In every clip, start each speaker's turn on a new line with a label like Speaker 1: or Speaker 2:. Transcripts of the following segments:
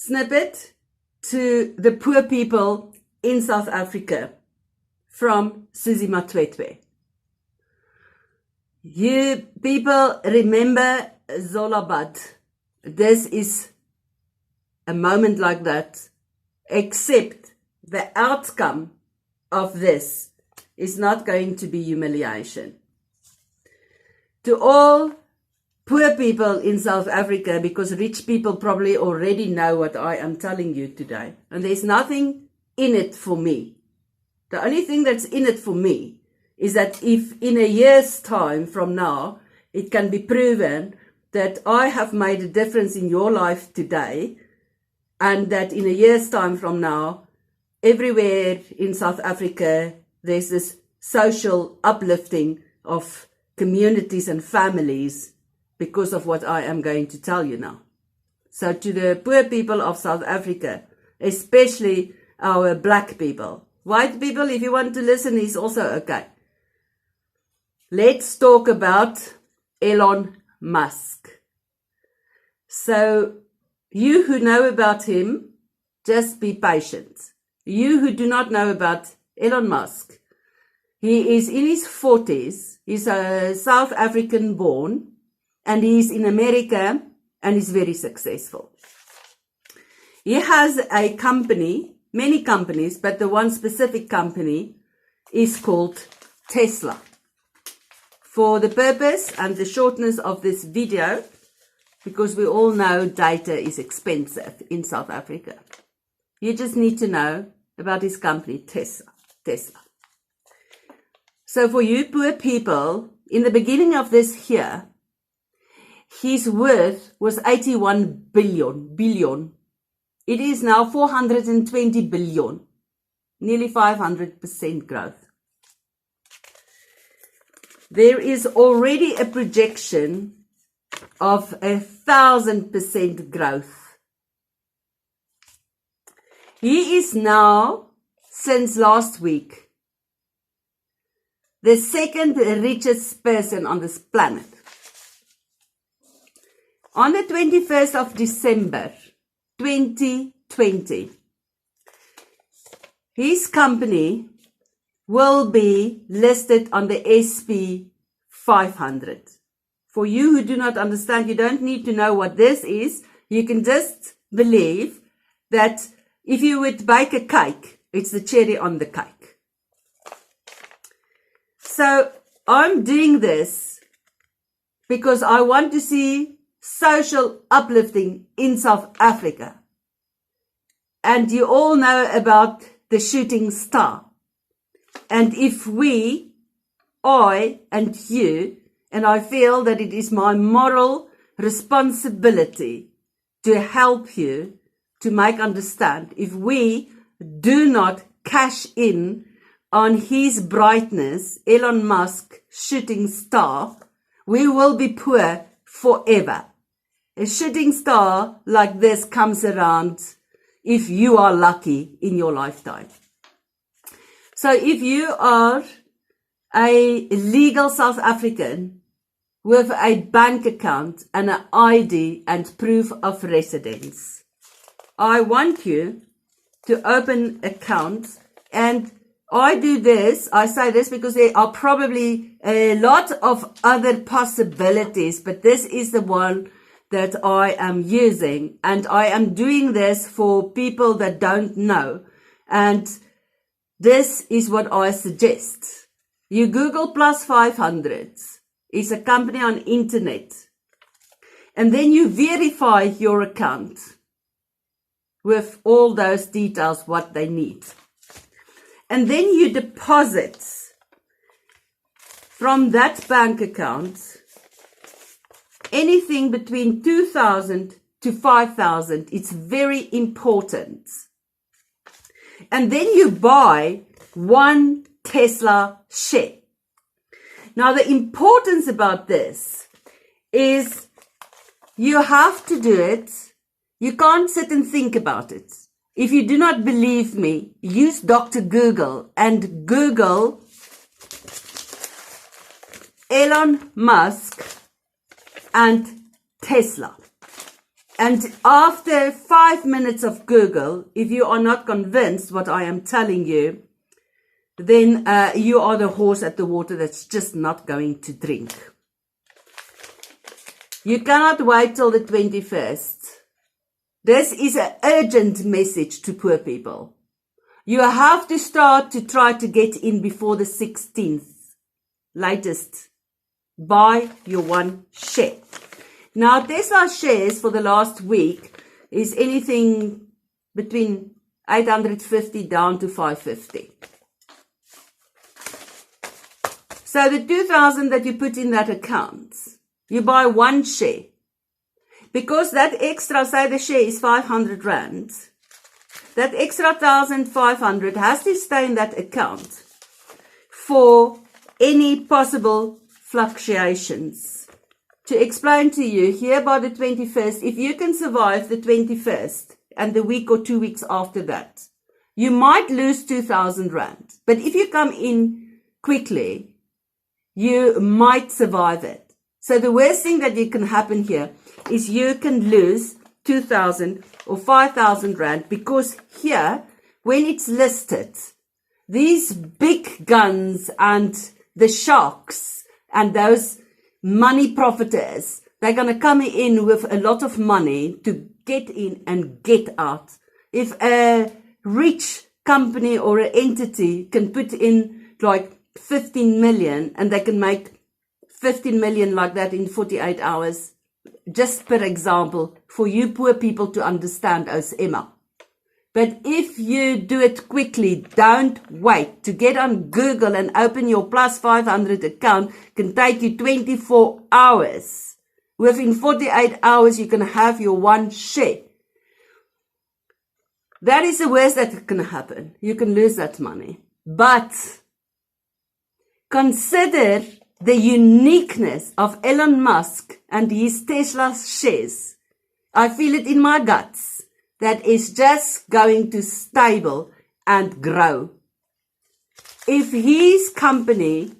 Speaker 1: snippet to the poor people in South Africa from Susie Matwetwe. You people remember Zolabad. This is a moment like that, except the outcome of this is not going to be humiliation. To all poor people in South Africa, because rich people probably already know what I am telling you today, and there's nothing in it for me. The only thing that's in it for me is that if in a year's time from now, it can be proven that I have made a difference in your life today, and that in a year's time from now, everywhere in South Africa, there's this social uplifting of communities and families because of what I am going to tell you now. So to the poor people of South Africa, especially our black people, white people, if you want to listen, is also okay. Let's talk about Elon Musk. So you who know about him, just be patient. You who do not know about Elon Musk, he is in his 40s. He's a South African born, and he's in America, and he's very successful. He has a company, many companies, but the one specific company is called Tesla. For the purpose and the shortness of this video, because we all know data is expensive in South Africa, you just need to know about his company, Tesla. So for you poor people, in the beginning of this year, his worth was 81 billion. It is now 420 billion, nearly 500% growth. There is already a projection of 1,000% growth. He is now, since last week, the second richest person on this planet. On the 21st of December, 2020, his company will be listed on the SP 500. For you who do not understand, you don't need to know what this is. You can just believe that if you would bake a cake, it's the cherry on the cake. So I'm doing this because I want to see social uplifting in South Africa. And you all know about the shooting star. And if I and you, and I feel that it is my moral responsibility to help you to make understand, if we do not cash in on his brightness, Elon Musk shooting star, we will be poor forever. A shooting star like this comes around if you are lucky in your lifetime. So if you are a legal South African with a bank account and an ID and proof of residence, I want you to open accounts. And I do this, I say this because there are probably a lot of other possibilities, but this is the one that I am using, and I am doing this for people that don't know. And this is what I suggest. You Google Plus 500. It's a company on internet. And then you verify your account with all those details, what they need. And then you deposit from that bank account anything between 2,000 to 5,000. It's very important. And then you buy one Tesla share. Now, the importance about this is you have to do it. You can't sit and think about it. If you do not believe me, use Dr. Google and Google Elon Musk and Tesla. And after 5 minutes of Google, if you are not convinced what I am telling you, then you are the horse at the water that's just not going to drink. You cannot wait till the 21st. This is an urgent message to poor people. You have to start to try to get in before the 16th. Latest. Buy your one share. Now, Tesla shares for the last week is anything between 850 down to 550. So the 2,000 that you put in that account, you buy one share. Because that extra, say the share is 500 Rand, that extra 1,500 has to stay in that account for any possible fluctuations. To explain to you, here by the 21st, if you can survive the 21st and the week or 2 weeks after that, you might lose 2,000 Rand. But if you come in quickly, you might survive it. So the worst thing that you can happen here is you can lose 2,000 or 5,000 Rand, because here, when it's listed, these big guns and the sharks and those money profiteers, they're going to come in with a lot of money to get in and get out. If a rich company or an entity can put in like 15 million and they can make 15 million like that in 48 hours, just per example, for you poor people to understand as Emma. But if you do it quickly, don't wait. To get on Google and open your plus 500 account can take you 24 hours. Within 48 hours, you can have your one share. That is the worst that can happen. You can lose that money. But consider the uniqueness of Elon Musk and his Tesla shares. I feel it in my guts. That is just going to stable and grow. If his company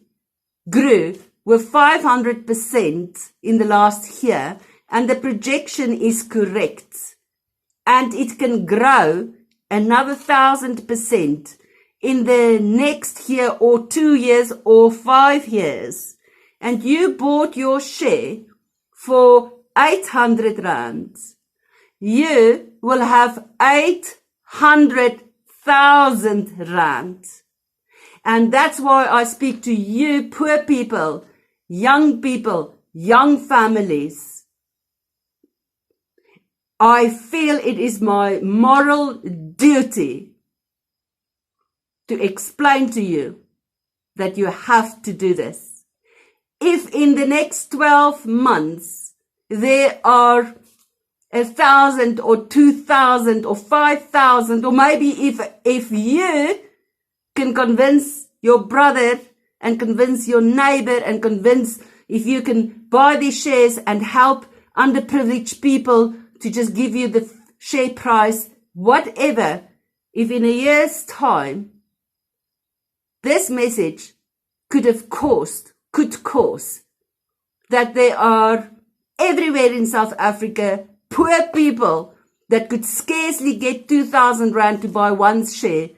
Speaker 1: grew with 500% in the last year, and the projection is correct, and it can grow another 1,000% in the next year or 2 years or 5 years, and you bought your share for 800 Rand, you will have 800,000 Rand. And that's why I speak to you poor people, young families. I feel it is my moral duty to explain to you that you have to do this. If in the next 12 months there are 1,000 or 2,000 or 5,000, or maybe if you can convince your brother and convince your neighbor and convince, if you can buy these shares and help underprivileged people to just give you the share price, whatever, if in a year's time, this message could cause that there are everywhere in South Africa poor people that could scarcely get 2,000 Rand to buy one share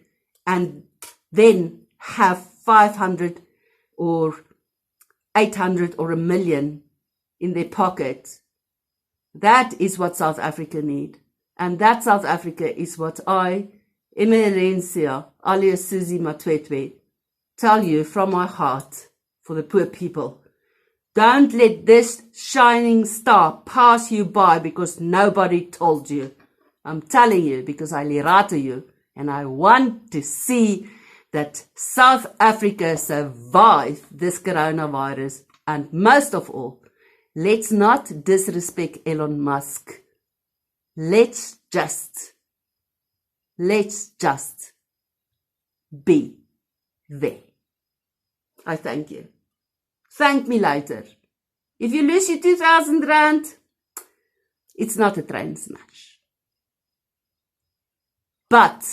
Speaker 1: and then have 500 or 800 or 1 million in their pocket. That is what South Africa need. And that South Africa is what I, Emerencia, alias Susie Matwetwe, tell you from my heart for the poor people. Don't let this shining star pass you by because nobody told you. I'm telling you because I lirato you, and I want to see that South Africa survive this coronavirus. And most of all, let's not disrespect Elon Musk. Let's just be there. I thank you. Thank me later. If you lose your 2,000 Rand, it's not a train smash. But